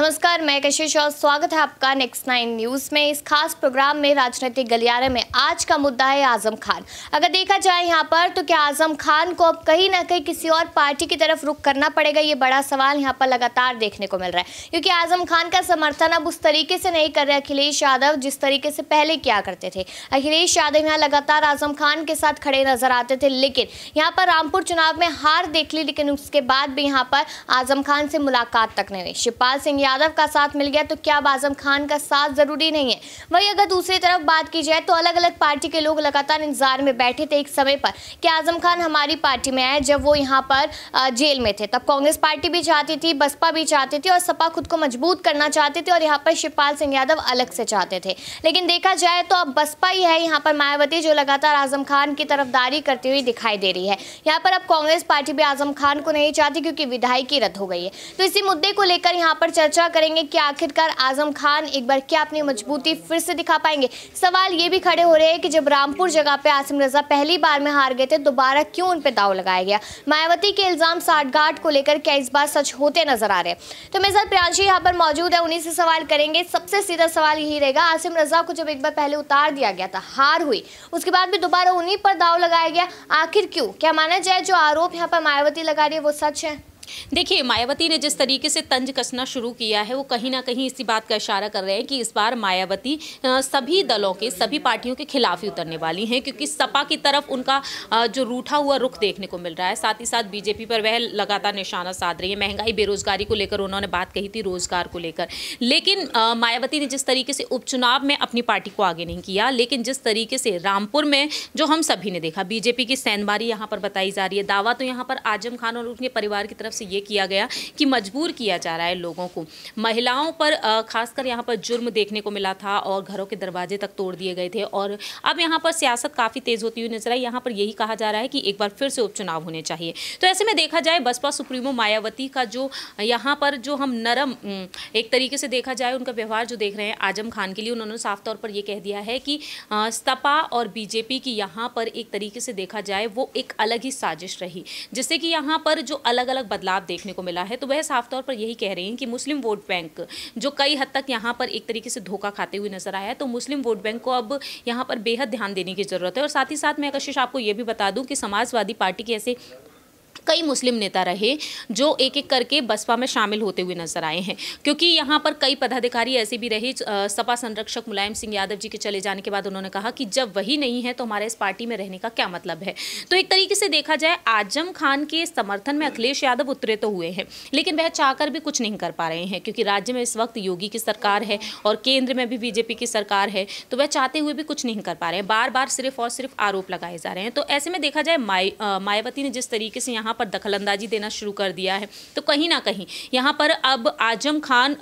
नमस्कार, मैं कशिश और स्वागत है आपका नेक्स्ट 9 न्यूज में। इस खास प्रोग्राम में राजनीतिक गलियारे में आज का मुद्दा है आजम खान। अगर देखा जाए यहाँ पर तो क्या आजम खान को अब कहीं ना कहीं किसी और पार्टी की तरफ रुख करना पड़ेगा, ये बड़ा सवाल यहाँ पर लगातार देखने को मिल रहा है। क्योंकि आजम खान का समर्थन अब उस तरीके से नहीं कर रहे अखिलेश यादव जिस तरीके से पहले किया करते थे। अखिलेश यादव यहाँ लगातार आजम खान के साथ खड़े नजर आते थे, लेकिन यहाँ पर रामपुर चुनाव में हार देख ली, लेकिन उसके बाद भी यहाँ पर आजम खान से मुलाकात तक नहीं हुई। शिवपाल सिंह यादव का साथ मिल गया तो क्या अब आजम खान का साथ जरूरी नहीं है? वही अगर दूसरी तरफ बात की जाए तो अलग अलग पार्टी के लोग लगातार इंतजार में बैठे थे एक समय पर कि आजम खान हमारी पार्टी में आए। जब वो यहाँ पर जेल में थे तब कांग्रेस पार्टी भी चाहती थी, बसपा भी चाहती थी और सपा खुद को मजबूत करना चाहते थे और यहाँ पर शिवपाल सिंह यादव अलग से चाहते थे। लेकिन देखा जाए तो अब बसपा ही है यहाँ पर मायावती जो लगातार आजम खान की तरफदारी करती हुई दिखाई दे रही है। यहाँ पर अब कांग्रेस पार्टी भी आजम खान को नहीं चाहती क्योंकि विधायकी रद्द हो गई है। तो इसी मुद्दे को लेकर यहाँ पर चर्चा करेंगे कि आखिरकार आजम खान एक बार क्या अपनी मजबूती फिर से दिखा पाएंगे। सवाल ये भी खड़े हो रहे हैं कि जब रामपुर जगह पे आसिम रजा पहली बार में हार गए थे, दोबारा क्यों उन पे दाव लगाया गया? मायावती के इल्जाम साठगांठ को लेकर क्या इस बार सच होते नजर आ रहे हैं? तो मेरे साथ प्रियांशी यहाँ पर मौजूद है, उन्हीं से सवाल करेंगे। सबसे सीधा सवाल यही रहेगा, आसिम रजा को जब एक बार पहले उतार दिया गया था, हार हुई, उसके बाद भी दोबारा उन्हीं पर दाव लगाया गया, आखिर क्यों? क्या माना जाए जो आरोप यहाँ पर मायावती लगा रही है वो सच है? देखिए, मायावती ने जिस तरीके से तंज कसना शुरू किया है वो कहीं ना कहीं इसी बात का इशारा कर रहे हैं कि इस बार मायावती सभी दलों के, सभी पार्टियों के खिलाफ ही उतरने वाली हैं, क्योंकि सपा की तरफ उनका जो रूठा हुआ रुख देखने को मिल रहा है। साथ ही साथ बीजेपी पर वह लगातार निशाना साध रही है। महंगाई, बेरोजगारी को लेकर उन्होंने बात कही थी, रोजगार को लेकर। लेकिन मायावती ने जिस तरीके से उपचुनाव में अपनी पार्टी को आगे नहीं किया, लेकिन जिस तरीके से रामपुर में जो हम सभी ने देखा, बीजेपी की सेंधमारी यहाँ पर बताई जा रही है। दावा तो यहाँ पर आजम खान और उनके परिवार की तरफ से ये किया गया कि मजबूर किया जा रहा है लोगों को। महिलाओं पर खासकर यहाँ पर जुर्म देखने को मिला था और घरों के दरवाजे तक तोड़ दिए गए थे। और अब यहाँ पर सियासत काफ़ी तेज़ होती हुई नजर आई। यहाँ पर यही कहा जा रहा है कि एक बार फिर से उपचुनाव होने चाहिए। तो ऐसे में देखा जाए बसपा सुप्रीमो मायावती का जो यहाँ पर जो हम नरम एक तरीके से देखा जाए उनका व्यवहार जो देख रहे हैं आजम खान के लिए, उन्होंने साफ तौर पर यह कह दिया है कि सपा और बीजेपी की यहाँ पर एक तरीके से देखा जाए वो एक अलग ही साजिश रही, जिससे कि यहाँ पर जो अलग अलग बदलाव देखने को मिला है। तो वह साफ तौर पर यही कह रही हैं कि मुस्लिम वोट बैंक जो कई हद तक यहाँ पर एक तरीके से धोखा खाते हुए नजर आया है, तो मुस्लिम वोट बैंक को अब यहाँ पर बेहद ध्यान देने की जरूरत है। और साथ ही साथ मैं कशिश आपको ये भी बता दूं कि समाजवादी पार्टी के ऐसे कई मुस्लिम नेता रहे जो एक एक करके बसपा में शामिल होते हुए नजर आए हैं, क्योंकि यहाँ पर कई पदाधिकारी ऐसे भी रहे। सपा संरक्षक मुलायम सिंह यादव जी के चले जाने के बाद उन्होंने कहा कि जब वही नहीं है तो हमारे इस पार्टी में रहने का क्या मतलब है। तो एक तरीके से देखा जाए आजम खान के समर्थन में अखिलेश यादव उतरे तो हुए हैं, लेकिन वह चाहकर भी कुछ नहीं कर पा रहे हैं, क्योंकि राज्य में इस वक्त योगी की सरकार है और केंद्र में भी बीजेपी की सरकार है। तो वह चाहते हुए भी कुछ नहीं कर पा रहे हैं, बार बार सिर्फ और सिर्फ आरोप लगाए जा रहे हैं। तो ऐसे में देखा जाए मायावती ने जिस तरीके से यहाँ पर दखलंदाजी देना शुरू कर दिया है, तो कहीं ना कहीं यहाँ पर अब आजम खान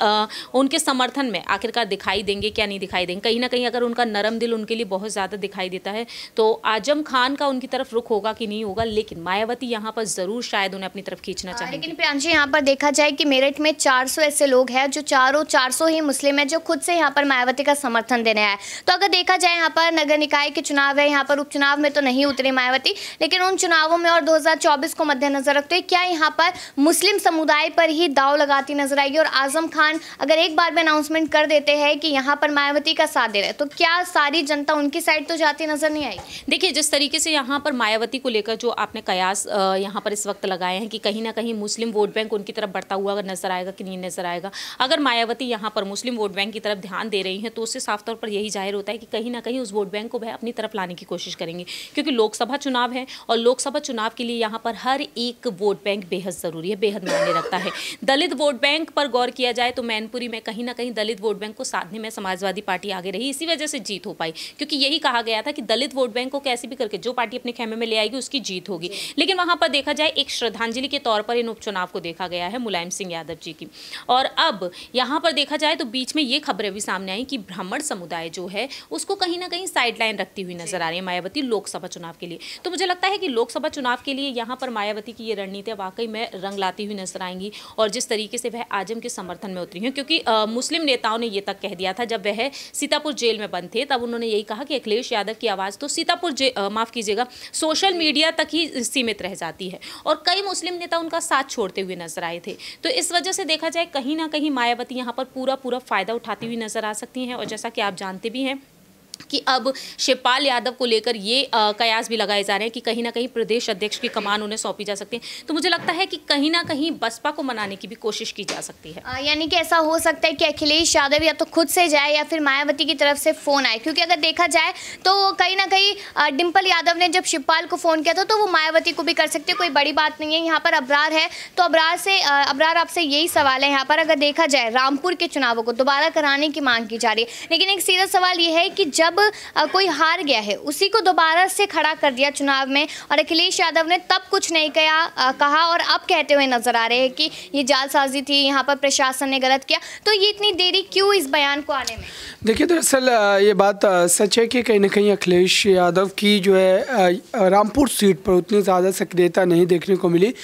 उनके समर्थन में आखिरकार दिखाई देंगे क्या नहीं दिखाई देंगे। कहीं ना कहीं अगर उनका नरम दिल उनके लिए बहुत ज़्यादा दिखाई देता है तो आजम खान का उनकी तरफ रुख होगा कि नहीं होगा, लेकिन मायावती यहाँ पर जरूर शायद उन्हें अपनी तरफ खींचना चाहेंगे। लेकिन प्रियांशी यहाँ पर देखा जाए कि मेरठ में 400 ऐसे लोग हैं जो 400 ही मुस्लिम है जो खुद से यहाँ पर मायावती का समर्थन देने आए। तो अगर देखा जाए यहाँ पर नगर निकाय के चुनाव है, यहाँ पर उपचुनाव में तो नहीं उतरी मायावती, लेकिन उन चुनावों में और 2024 को मद्देनजर रखते हुए क्या यहाँ पर मुस्लिम समुदाय पर ही दाव लगाती नजर आएगी? और आजम खान अगर एक बार में अनाउंसमेंट कर देते हैं कि यहाँ पर मायावती का साथ दे रहे हैं तो क्या सारी जनता उनकी साइड तो जाती नजर नहीं आएगी? देखिए, जिस तरीके से यहाँ पर मायावती को लेकर जो आपने कयास यहाँ पर इस वक्त लगाए हैं कि कहीं ना कहीं मुस्लिम वोट बैंक उनकी तरफ बढ़ता हुआ नजर आएगा कि नहीं नजर आएगा। अगर मायावती यहाँ पर मुस्लिम वोट बैंक की तरफ ध्यान दे रही है तो उससे साफ तौर पर यही जाहिर होता है कि कहीं ना कहीं उस वोट बैंक को वह अपनी तरफ लाने की कोशिश करेंगे, क्योंकि लोकसभा चुनाव है और लोकसभा चुनाव के लिए यहाँ पर हर एक वोट बैंक बेहद जरूरी है, बेहद मायने रखता है। दलित वोट बैंक पर गौर किया जाए तो मैनपुरी में कहीं ना कहीं दलित वोट बैंक को साधने में समाजवादी पार्टी आगे रही, इसी वजह से जीत हो पाई, क्योंकि यही कहा गया था कि दलित वोट बैंक को कैसे भी करके जो पार्टी अपने खेमे में ले आएगी उसकी जीत होगी। लेकिन वहां पर देखा जाए एक श्रद्धांजलि के तौर पर इन उपचुनाव को देखा गया है मुलायम सिंह यादव जी की। और अब यहाँ पर देखा जाए तो बीच में ये खबरें भी सामने आई कि ब्राह्मण समुदाय जो है उसको कहीं ना कहीं साइडलाइन रखती हुई नजर आ रही है मायावती लोकसभा चुनाव के लिए। तो मुझे लगता है कि लोकसभा चुनाव के लिए यहाँ पर मायावती मायावती की ये रणनीतियाँ वाकई में रंग लाती हुई नजर आएंगी और जिस तरीके से वह आजम के समर्थन में उतरी हैं, क्योंकि मुस्लिम नेताओं ने ये तक कह दिया था जब वह सीतापुर जेल में बंद थे, तब उन्होंने यही कहा कि अखिलेश यादव की आवाज़ तो सीतापुर माफ़ कीजिएगा सोशल मीडिया तक ही सीमित रह जाती है और कई मुस्लिम नेता उनका साथ छोड़ते हुए नजर आए थे। तो इस वजह से देखा जाए कहीं ना कहीं मायावती यहाँ पर पूरा फ़ायदा उठाती हुई नजर आ सकती हैं। और जैसा कि आप जानते भी हैं कि अब शिवपाल यादव को लेकर ये कयास भी लगाए जा रहे हैं कि कहीं ना कहीं प्रदेश अध्यक्ष की कमान उन्हें सौंपी जा सकती है। तो मुझे लगता है कि कहीं ना कहीं बसपा को मनाने की भी कोशिश की जा सकती है। यानी कि ऐसा हो सकता है कि अखिलेश यादव या तो खुद से जाए या फिर मायावती की तरफ से फ़ोन आए, क्योंकि अगर देखा जाए तो कहीं ना कहीं डिम्पल यादव ने जब शिवपाल को फ़ोन किया था तो वो मायावती को भी कर सकते, कोई बड़ी बात नहीं है। यहाँ पर अबरार है तो अबरार आपसे यही सवाल है, यहाँ पर अगर देखा जाए रामपुर के चुनावों को दोबारा कराने की मांग की जा रही है, लेकिन एक सीधा सवाल ये है कि जब कोई हार गया है उसी को दोबारा से खड़ा कर दिया चुनाव में और अखिलेश यादव ने तब कुछ नहीं कहा और अब कहते हुए नजर आ रहे हैं कि ये जालसाजी थी, यहाँ पर प्रशासन ने गलत किया। तो ये इतनी देरी क्यों इस बयान को आने में? देखिए, दरअसल ये बात सच है कि कहीं ना कहीं अखिलेश यादव की जो है रामपुर सीट पर उतनी ज़्यादा सक्रियता नहीं देखने को मिली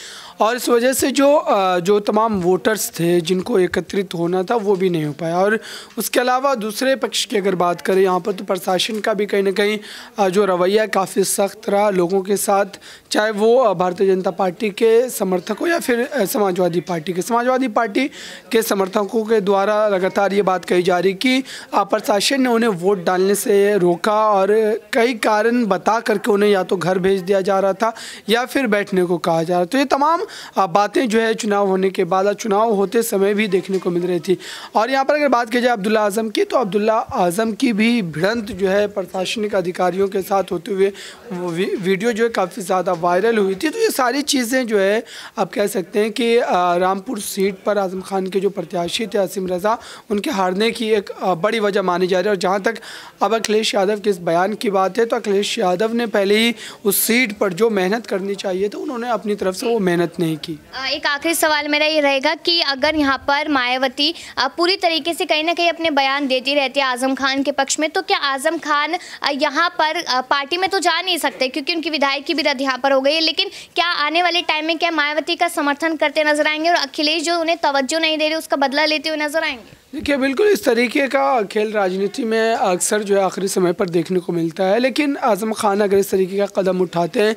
और इस वजह से जो तमाम वोटर्स थे जिनको एकत्रित होना था वो भी नहीं हो पाया। और उसके अलावा दूसरे पक्ष की अगर बात करें यहाँ पर तो प्रशासन का भी कहीं ना कहीं जो रवैया काफ़ी सख्त रहा लोगों के साथ, चाहे वो भारतीय जनता पार्टी के समर्थक हो या फिर समाजवादी पार्टी के समर्थकों के द्वारा लगातार ये बात कही जा रही कि प्रशासन ने उन्हें वोट डालने से रोका और कई कारण बता करके उन्हें या तो घर भेज दिया जा रहा था या फिर बैठने को कहा जा रहा था। तो ये तमाम बातें जो है चुनाव होने के बाद चुनाव होते समय भी देखने को मिल रही थी। और यहाँ पर अगर बात की जाए अब्दुल्ला आज़म की, तो अब्दुल्ला आज़म की भी भिड़ंत जो है प्रशासनिक अधिकारियों के साथ होते हुए वीडियो जो है काफ़ी ज़्यादा वायरल हुई थी। तो ये सारी चीज़ें जो है आप कह सकते हैं कि रामपुर सीट पर आज़म खान के जो प्रत्याशी थे असीम रज़ा, उनके हारने की एक बड़ी वजह मानी जा रही है। और जहाँ तक अब अखिलेश यादव के इस बयान की बात है तो अखिलेश यादव ने पहले ही उस सीट पर जो मेहनत करनी चाहिए तो उन्होंने अपनी तरफ से वो मेहनत नहीं की। एक आखिरी सवाल मेरा ये रहेगा कि अगर यहाँ पर मायावती पूरी तरीके से कहीं ना कहीं अपने बयान देती रहती है आज़म खान के पक्ष में, तो क्या आज़म खान यहाँ पर पार्टी में तो जा नहीं सकते क्योंकि उनकी विधायक भी रद्द यहाँ पर हो गई है, लेकिन क्या आने वाले टाइम में क्या मायावती का समर्थन करते नजर आएंगे और अखिलेश जो उन्हें तवज्जो नहीं दे रहे उसका बदला लेते हुए नजर आएंगे? देखिए, बिल्कुल इस तरीके का खेल राजनीति में अक्सर जो है आखिरी समय पर देखने को मिलता है, लेकिन आज़म खान अगर इस तरीके का कदम उठाते हैं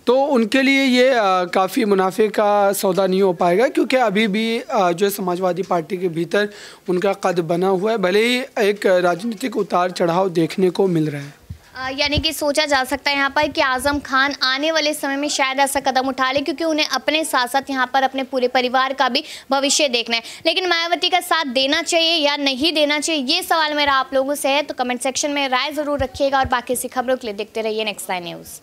तो उनके लिए ये काफ़ी मुनाफे का सौदा नहीं हो पाएगा, क्योंकि अभी भी जो है समाजवादी पार्टी के भीतर उनका कद बना हुआ है, भले ही एक राजनीतिक उतार चढ़ाव देखने को मिल रहा है। यानी कि सोचा जा सकता है यहाँ पर कि आज़म खान आने वाले समय में शायद ऐसा कदम उठा ले, क्योंकि उन्हें अपने साथ साथ यहाँ पर अपने पूरे परिवार का भी भविष्य देखना है। लेकिन मायावती का साथ देना चाहिए या नहीं देना चाहिए, ये सवाल मेरा आप लोगों से है, तो कमेंट सेक्शन में राय ज़रूर रखिएगा और बाकी सी खबरों के लिए देखते रहिए नेक्स्ट 9 न्यूज़।